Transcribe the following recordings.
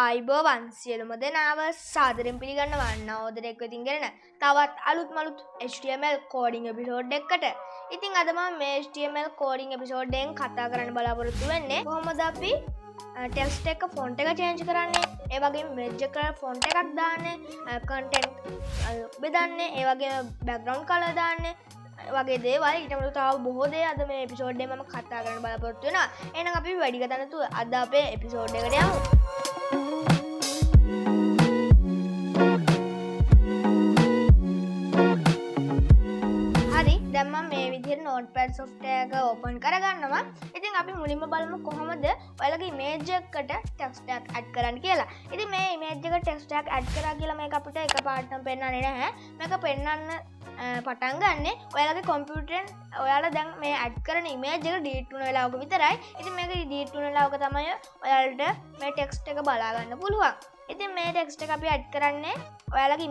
ආයිබෝවන් සියලුම දෙනාව සාදරයෙන් පිළිගන්නවා නවෝදය ටෙක් වෙතින් ගෙන තවත් අලුත් මලුත් HTML කෝඩින් එපිසෝඩ් එකකට. ඉතින් අද මම මේ HTML කෝඩින් එපිසෝඩ් එකෙන් කතා කරන්න බලාපොරොත්තු වෙන්නේ කොහොමද අපි ටෙක්ස්ට් එක ෆොන්ට් එක චේන්ජ් කරන්නේ, ඒ වගේම ඉමේජ් එකට ෆොන්ට් එකක් දාන්නේ, කන්ටෙන්ට් බෙදන්නේ, ඒ වගේම බෑග්ග්‍රවුන්ඩ් කලර් දාන්නේ වගේ දේවල් ඊට වඩා තව බොහෝ දේ අද මේ එපිසෝඩ් එකේ මම කතා කරන්න බලාපොරොත්තු වෙනවා. එහෙනම් අපි වැඩි කතා නැතුව අද අපේ එපිසෝඩ් එකට යමු. දැන් මම මේ විදිහට නෝට්පැඩ් software එක ඕපන් කරගන්නවා. ඉතින් අපි මුලින්ම බලමු කොහොමද ඔයාලගේ image එකකට text එකක් add කරන්න කියලා. ඉතින් මේ image එකට text එකක් add කරා කියලා මේක අපිට එකපාරටම පෙන්නන්නේ නැහැ. මේක පෙන්නන්න පටන් ගන්න ඔයාලගේ කම්පියුටරෙන් ඔයාලා දැන් මේ add කරන image එක delete වුණ වෙලාවක විතරයි. ඉතින් මේක delete වුණ වෙලාවක තමයි ඔයාලට මේ text එක බලා ගන්න පුළුවන්. ඉතින් මේ text එක අපි add කරන්නේ ඔයාලගේ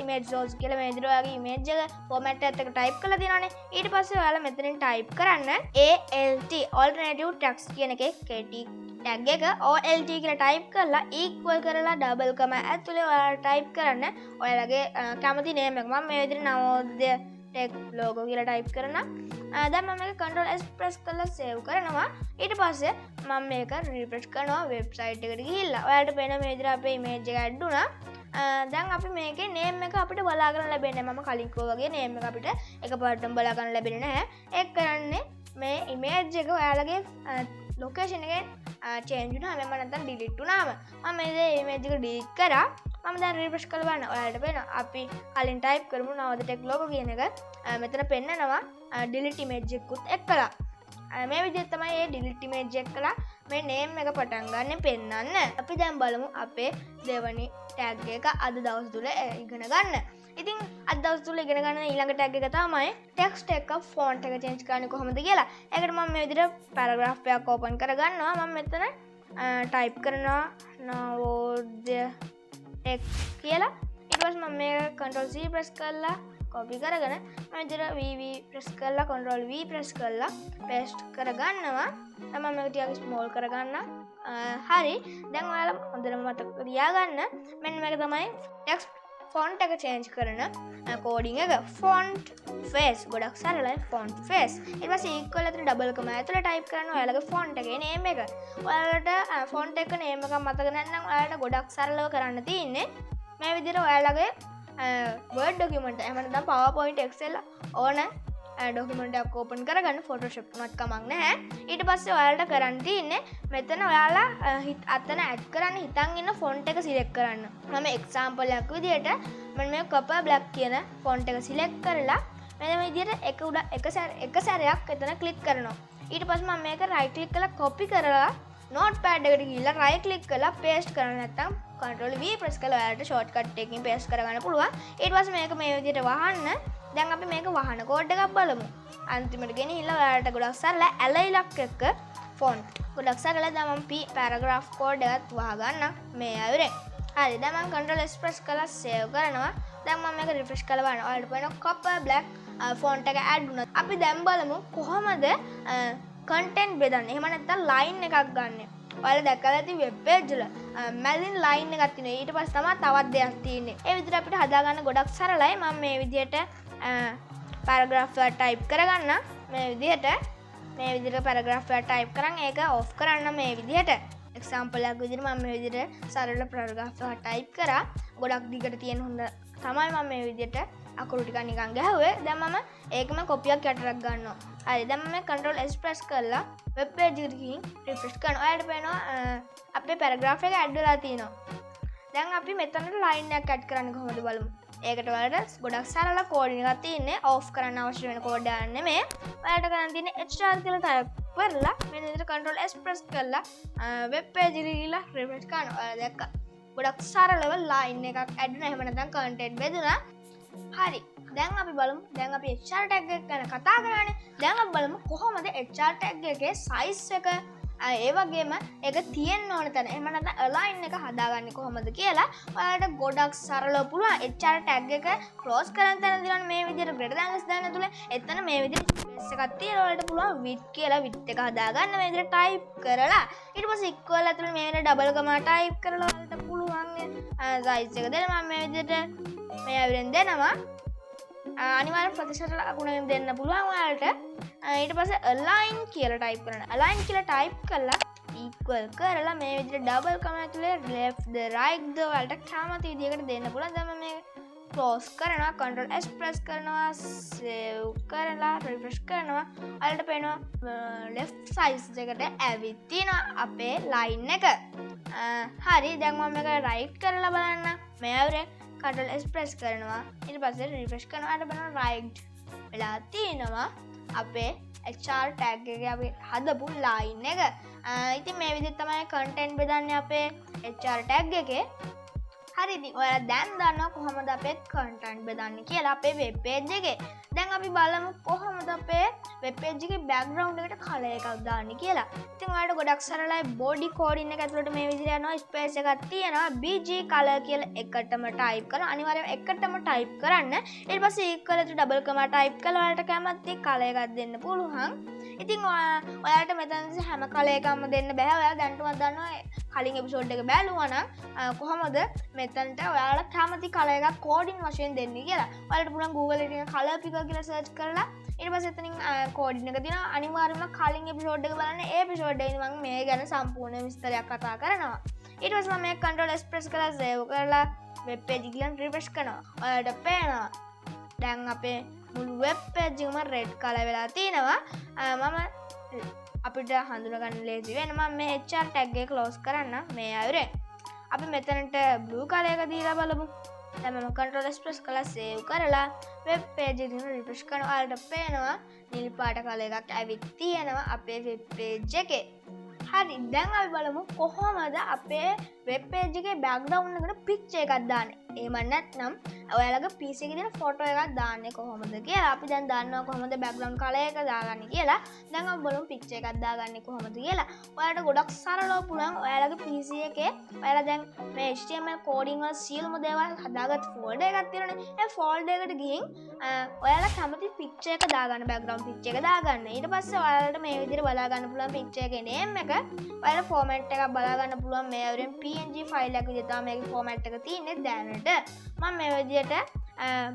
image source කියලා මේ විදිහට ඔයාලගේ image එක format එකත් එක්ක type කරලා තියෙනවානේ. ඊට පස්සේ ඔයාලා මෙතනින් type කරන්න ALT alternative text කියන එකේ KT tag එක OLT කියලා type කරලා equal කරලා double comma ඇතුලේ ඔයාලා type කරන්න ඔයාලගේ කැමති name එක. මම මේ විදිහට නවෝදය tech logo කියලා type කරනවා. දැන් මම මේක control S press කරලා save කරනවා. ඊට පස්සේ මම මේක refresh කරනවා website එකට ගිහිල්ලා. ඔයාලට පේන මේ විදිහට අපේ image එක add වුණා. දැන් අපි මේකේ name එක අපිට බලා ගන්න ලැබෙන්නේ නැහැ. මම කලින් කිව්වා වගේ name එක අපිට එකපාරටම බලා ගන්න ලැබෙන්නේ නැහැ. ඒක කරන්නේ මේ image එක ඔයාලගේ location එකෙන් change වුණාම එහෙම නැත්නම් delete වුණාම මම මේ image එක delete කරා. මම දැන් refresh කරලා බලන්න. ඔයාලට පේනවා අපි කලින් type කරමු Nawodya Tech logo කියන එක. මෙතන පෙන්නනවා delete image එකකුත් එක්කලා. මේ විදිහට තමයි මේ delete image එක්කලා මේ name එක පටන් ගන්න පෙන්නන්න. අපි දැන් බලමු අපේ දෙවනි tag එක අද දවස් තුල ඉගෙන ගන්න. ඉතින් අද දවස් තුල ඉගෙන ගන්න ඊළඟ tag එක තමයි text එක font එක change කරන්නේ කොහොමද කියලා. ඒකට මම මේ විදිහට paragraph එකක් open කරගන්නවා. මම මෙතන type කරනවා Nawodya Tech කියලා. ඊට පස්සේ මම මේක control C press කරලා copy කරගෙන මම විදිහට VV press කරලා control V press කරලා paste කරගන්නවා. මම මේක ටිකක් small කරගන්නවා. හරි. දැන් ඔයාලා හොඳටම මතක තියාගන්න මෙන්න මේක තමයි text font එක change කරන coding එක. font face ගොඩක් සරලයි font face. ඊට පස්සේ equal ඇතුලේ double comma ඇතුලේ type කරන්න ඔයාලගේ font එකේ name එක. ඔයාලට font එක name එකක් මතක නැත්නම් ඔයාලට ගොඩක් සරලව කරන්න තියෙන්නේ මේ විදිහට ඔයාලගේ Word document එහෙම නැත්නම් PowerPoint Excel ඕන document එකක් open කරගන්න Photoshop උනත් කමක් නැහැ. ඊට පස්සේ ඔයාලට කරන්න තියෙන්නේ මෙතන ඔයාලා අතන add කරන්න හිතන් ඉන්න font එක select කරන්න. මම example එකක් විදිහට මම මේ copper black කියන font එක select කරලා මෙන්න මේ විදිහට එක සැරයක් එතන click කරනවා. ඊට පස්සේ මම මේක right click කරලා copy කරලා notepad එකට ගිහිල්ලා right click කරලා paste කරන්න නැත්නම් control V press කරලා ඔයාලට shortcut එකකින් paste කරගන්න පුළුවන්. ඊට පස්සේ මේක මේ විදිහට වහන්න. දැන් අපි මේක වහන කෝඩ් එකක් බලමු. අන්තිමට ගෙනහිල්ලා ඔයාලට ගොඩක් සරල ඇල ඉලක්ක එක්ක font ගොඩක් සරල. දැන් මම paragraph කෝඩ් එකත් වහගන්නම් මේ අයුරෙන්. හරි. දැන් මම control S press කරලා save කරනවා. දැන් මම මේක refresh කරලා බලනවා. ඔයාලට පේනවා copper black font එක add වුණා. අපි දැන් බලමු කොහොමද content බෙදන්නේ. එහෙම නැත්නම් line එකක් ගන්න. ඔයාලා දැක්කලා ඇති web page වල මැදින් line එකක් තියෙනවා. ඊට පස්සේ තමයි තවත් දෙයක් තියෙන්නේ. ඒ විදිහට අපිට හදාගන්න ගොඩක් සරලයි. මම මේ විදිහට paragraph එක type කරගන්න. මේ විදිහට paragraph එක type කරන් ඒක off කරන්න මේ විදිහට. example එකක් විදිහට මම මේ විදිහට සරල paragraph එක type කරා. ගොඩක් දිගට තියෙන හොඳ තමයි මම මේ විදිහට අකුරු ටික නිකන් ගැහුවේ. දැන් මම ඒකම copy එකක් යටරක් ගන්නවා. හරි. දැන් මම control S press කරලා web page එකට ගිහින් refresh කරනවා. ඔයාලට පේනවා අපේ paragraph එක add වෙලා තියෙනවා. දැන් අපි මෙතනට line එකක් add කරන්න කොහොමද බලමු. ඒකට ඔයාලට ගොඩක් සරල coding එකක් තියෙන්නේ. off කරන්න අවශ්‍ය වෙන code එකක් නෙමෙයි. ඔයාලට කරන්න තියෙන්නේ HR කියලා type කරලා මෙන්න විදිහට control S press කරලා web page එකට ගිහිල්ලා refresh කරනවා. ඔයාලා දැක්කා. ගොඩක් සරලව line එකක් add වෙනවා. එහෙම නැත්නම් content බෙදුණා. හරි. දැන් අපි බලමු. දැන් අපි HR tag එක ගැන කතා කරානේ. දැන් අපි බලමු කොහොමද HR tag එකේ size එක ඒ වගේම ඒක තියෙන්න ඕන තැන එහෙම නැත්නම් align එක හදාගන්නේ කොහොමද කියලා ඔයාලට ගොඩක් සරලව පුළුවන්. HR tag එක close කරන් තැන දිනන මේ විදිහට greater than less than ඇතුලේ එතන මේ විදිහට space එකක් තියෙනවා. ඔයාලට පුළුවන් width කියලා width එක හදාගන්න මේ විදිහට type කරලා ඊට පස්සේ equal ඇතුලේ මේ විදිහට double comma type කරලා ඔයාලට පුළුවන් size එක දෙන්න. මම මේ විදිහට මේ අවිරෙන් දෙනවා. අනිවාර්යෙන් ප්‍රතිශත ලකුණ දෙන්න පුළුවන් ඔයාලට. ඊට පස්සේ align කියලා type කරන්න. align කියලා type කරලා equal කරලා මේ විදිහට double comma ඇතුලේ left the right the ඔයාලට කැමති විදිහකට දෙන්න පුළුවන්. දැන් මම මේ close කරනවා, control S press කරනවා, save කරලා refresh කරනවා. ඔයාලට පේනවා left size එකට ඇවිත් තියෙනවා අපේ line එක. හරි දැන් මම මේක right කරලා බලන්න. මේ අවරේ control S press කරනවා. ඊට පස්සේ refresh කරනවා. අර බලන්න right වෙලා තිනවා අපේ HR tag එකේ අපි හදපු line එක. ඉතින් මේ විදිහට තමයි content බෙදන්නේ අපේ HR tag එකේ. හරි ඉතින් ඔයාලා දැන් දන්නවා කොහොමද අපේ content බෙදන්නේ කියලා අපේ web page එකේ. දැන් අපි බලමු කොහොමද අපේ web page එකේ background එකට color එකක් දාන්නේ කියලා. ඉතින් ඔයාලට ගොඩක් සරලයි body coding එක ඇතුළට මේ විදිහට යනවා space එකක් තියෙනවා bg color කියලා එකටම type කරනවා. අනිවාර්යයෙන් එකටම type කරන්න. ඊට පස්සේ equal to double comma type කරලා ඔයාලට කැමති color එකක් දෙන්න පුළුවන්. ඉතින් ඔයාලට මෙතනදී හැම color එකක්ම දෙන්න බෑ. ඔයාලා දැන්ටමත් දන්නවා කලින් එපිසෝඩ් එක බැලුවා නම් කොහොමද මෙතනට ඔයාලා කැමති color එකක් coding වශයෙන් දෙන්නේ කියලා. ඔයාලට පුළුවන් Google එකේ තියෙන color picker කියලා search කරලා ඊට පස්සේ එතනින් coding එක දෙනවා. අනිවාර්යයෙන්ම කලින් එපිසෝඩ් එක බලන්න. ඒ එපිසෝඩ් එකේ මම මේ ගැන සම්පූර්ණ විස්තරයක් කතා කරනවා. ඊට පස්සේ මම මේ control S press කරලා save කරලා web page එක refresh කරනවා. ඔයාලට පේනවා දැන් අපේ මුළු web page එකම red color වෙලා තිනවා. මම අපිට හඳුනගන්න ලේසි වෙන මම මේ HR tag එක close කරන්න මේ අයුරෙන්. අපි මෙතනට blue color එක දීලා බලමු. දැන් මම control S press කරලා save කරලා web page එක refresh කරනවා. ඔයාලට පේනවා නිල් පාට color එකක් ඇවිත් තියෙනවා අපේ web page එකේ. හරි දැන් අපි බලමු කොහොමද අපේ web page එකේ background එකට picture එකක් දාන්නේ. එහෙම නැත්නම් ඔයාලගේ PC එකේ තියෙන ෆොටෝ එකක් දාන්නේ කොහොමද කියලා. අපි දැන් දන්නවා කොහොමද background color එක දාගන්නේ කියලා. දැන් අපි බලමු picture එකක් දාගන්නේ කොහොමද කියලා. ඔයාලට ගොඩක් සරලව පුළුවන් ඔයාලගේ PC එකේ ඔයාලා දැන් මේ HTML coding වල සියලුම දේවල් හදාගත්ත folder එකක් තියෙනනේ. ඒ folder එකට ගිහින් ඔයාලා කැමති picture එක දාගන්න background picture එක දාගන්න. ඊට පස්සේ ඔයාලට මේ විදිහට බලා ගන්න පුළුවන් picture එකේ name එක. ඔයාලා format එකක් බලා ගන්න පුළුවන් මේ අවුරෙන් PNG file එකක් විදිහට තමයි මේකේ format එක තියෙන්නේ දැනට. මම මේ විදිහට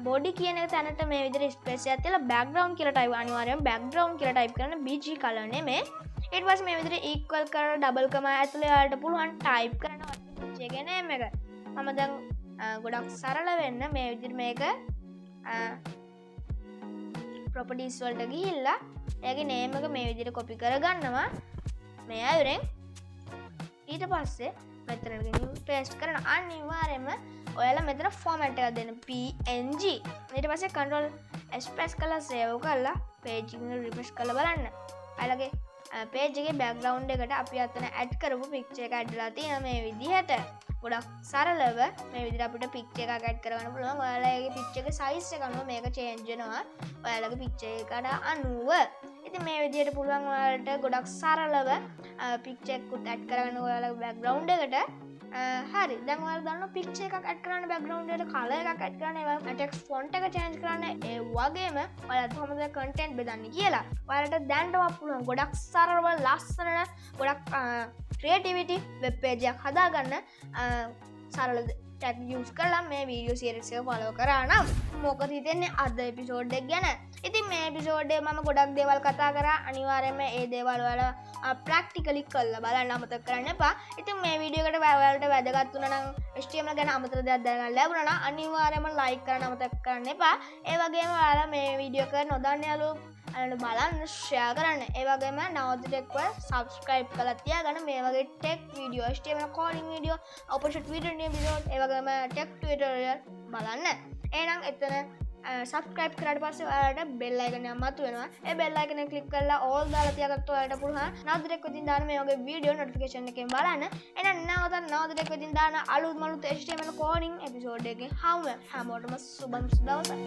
body කියන එක තැනට මේ විදිහට space එකක් තියලා background කියලා type අනිවාර්යයෙන් background කියලා type කරන්න bg color නෙමෙයි. ඊට පස්සේ මේ විදිහට equal කරලා double comma ඇතුලේ ඔයාලට පුළුවන් type කරන්න picture එකේ name එක. මම දැන් ගොඩක් සරල වෙන්න මේ විදිහට මේක properties වලට ගිහිල්ලා එයාගේ name එක මේ විදිහට copy කරගන්නවා මේ අයුරෙන්. ඊට පස්සේ මෙතන ගෙනියු paste කරන අනිවාර්යයෙන්ම ඔයාලා මෙතන format එකක් දෙන්න png. ඊට පස්සේ control S press කරලා save කරලා page එක refresh කරලා බලන්න. ඔයාලගේ page එකේ background එකට අපි අතන add කරපු picture එක add වෙලා තියෙනවා මේ විදිහට. ගොඩක් සරලව මේ විදිහට අපිට picture එකක් add කරගන්න පුළුවන්. ඔයාලගේ picture එකේ size එක අනුව මේක change වෙනවා. ඔයාලගේ picture එකට අනුව. ඉතින් මේ විදිහට පුළුවන් ඔයාලට ගොඩක් සරලව picture එකකුත් add කරගන්න ඔයාලගේ background එකට. හරි දැන් ඔයාලා දන්නවා picture එකක් add කරන්න background එකට color එකක් add කරන්න ඒ text font එක change කරන්න ඒ වගේම ඔයාලා කොහොමද content බෙදන්නේ කියලා. ඔයාලට දැනටම පුළුවන් ගොඩක් සරලව ලස්සන ගොඩක් creativity web page එකක් හදාගන්න සරල tag use කරලා මේ video series එක follow කරා නම් මොකද හිතන්නේ අද episode එක ගැන. ඉතින් මේ episode එකේ මම ගොඩක් දේවල් කතා කරා. අනිවාර්යයෙන්ම ඒ දේවල් ඔයාලා practically කරලා බලන්න අමතක කරන්න එපා. ඉතින් මේ වීඩියෝ එකට ඔයාලට වැදගත් වුණා නම් HTML ගැන අමතර දෙයක් දැනගන්න ලැබුණා නම් අනිවාර්යයෙන්ම like කරන්න අමතක කරන්න එපා. ඒ වගේම ඔයාලා මේ වීඩියෝ එක නොදන්න යාළුවෝ බලන්න share කරන්න. ඒ වගේම Nawodya Tech වල subscribe කරලා තියාගන්න මේ වගේ tech video, HTML coding video, opposite video episode, ඒ වගේම tech tutorial බලන්න. එහෙනම් එතන subscribe කරාට පස්සේ ඔයාලට bell icon එක මතුවෙනවා. ඒ bell icon එක click කරලා all දාලා තියාගත්තොත් ඔයාලට පුළුවන් Nawodya Tech වලින් දාන මේ වගේ video notification එකෙන් බලන්න. එහෙනම් නැවතත් Nawodya Tech වලින් දාන අලුත් මලුත් HTML coding episode එකකින් හැමෝටම සුබ දවසක්.